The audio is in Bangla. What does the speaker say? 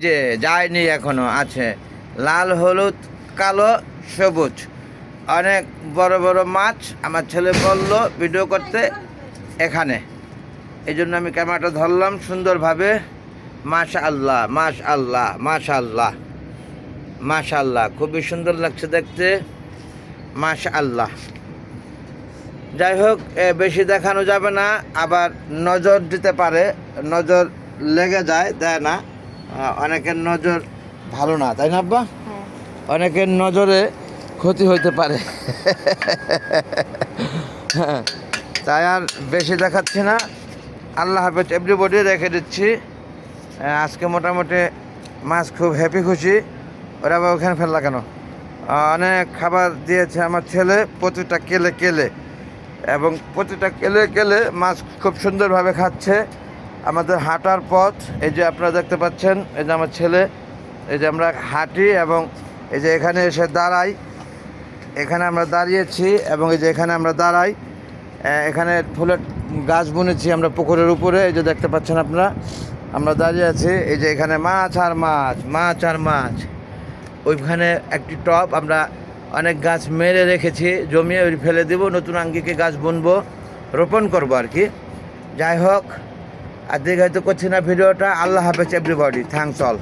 যে যায়নি এখনো, আছে লাল, হলুদ, কালো, সবুজ, অনেক বড় বড় মাছ। আমার ছেলে বলল ভিডিও করতে এখানে, এই জন্য আমি ক্যামেরাটা ধরলাম সুন্দরভাবে। মাশাআল্লাহ, মাশাআল্লাহ, মাশাআল্লাহ, মাশাআল্লাহ, খুবই সুন্দর লাগছে দেখতে, মাশাআল্লাহ। যাই হোক, বেশি দেখানো যাবে না, আবার নজর দিতে পারে, নজর লেগে যায়, দেয় না। অনেকের নজর ভালো না, তাই না আব্বা? অনেকের নজরে ক্ষতি হইতে পারে। হ্যাঁ, তাই আর বেশি দেখাচ্ছি না। আল্লাহ হাফেজ এভরিবডি, রেখে দিচ্ছি। আজকে মোটামুটি মাছ খুব হ্যাপি খুশি। ওরা আবার ওখানে ফেললা কেন? অনেক খাবার দিয়েছে আমার ছেলে, প্রতিটা কেলে কেলে, এবং প্রতিটা কেলে কেলে মাছ খুব সুন্দরভাবে খাচ্ছে। আমাদের হাঁটার পথ, এই যে আপনারা দেখতে পাচ্ছেন, এই যে আমার ছেলে, এই যে আমরা হাঁটি এবং এই যে এখানে এসে দাঁড়াই, এখানে আমরা দাঁড়িয়েছি এবং এই যে এখানে আমরা দাঁড়াই। এখানে ফুলের গাছ বুনেছি আমরা পুকুরের উপরে, এই যে দেখতে পাচ্ছেন আপনারা, আমরা দাঁড়িয়ে আছি। এই যে এখানে মাছ আর মাছ, মাছ আর মাছ। ওইখানে একটি টব আমরা অনেক গাছ মেরে রেখেছি, জমিয়ে ওই ফেলে দেবো, নতুন আঙ্গিকে গাছ বুনবো, রোপণ করবো আর কি। যাই হোক, আর দীর্ঘায়িত করছি না ভিডিওটা। আল্লাহ হাফেজ এভরিবডি, থ্যাঙ্কস অল।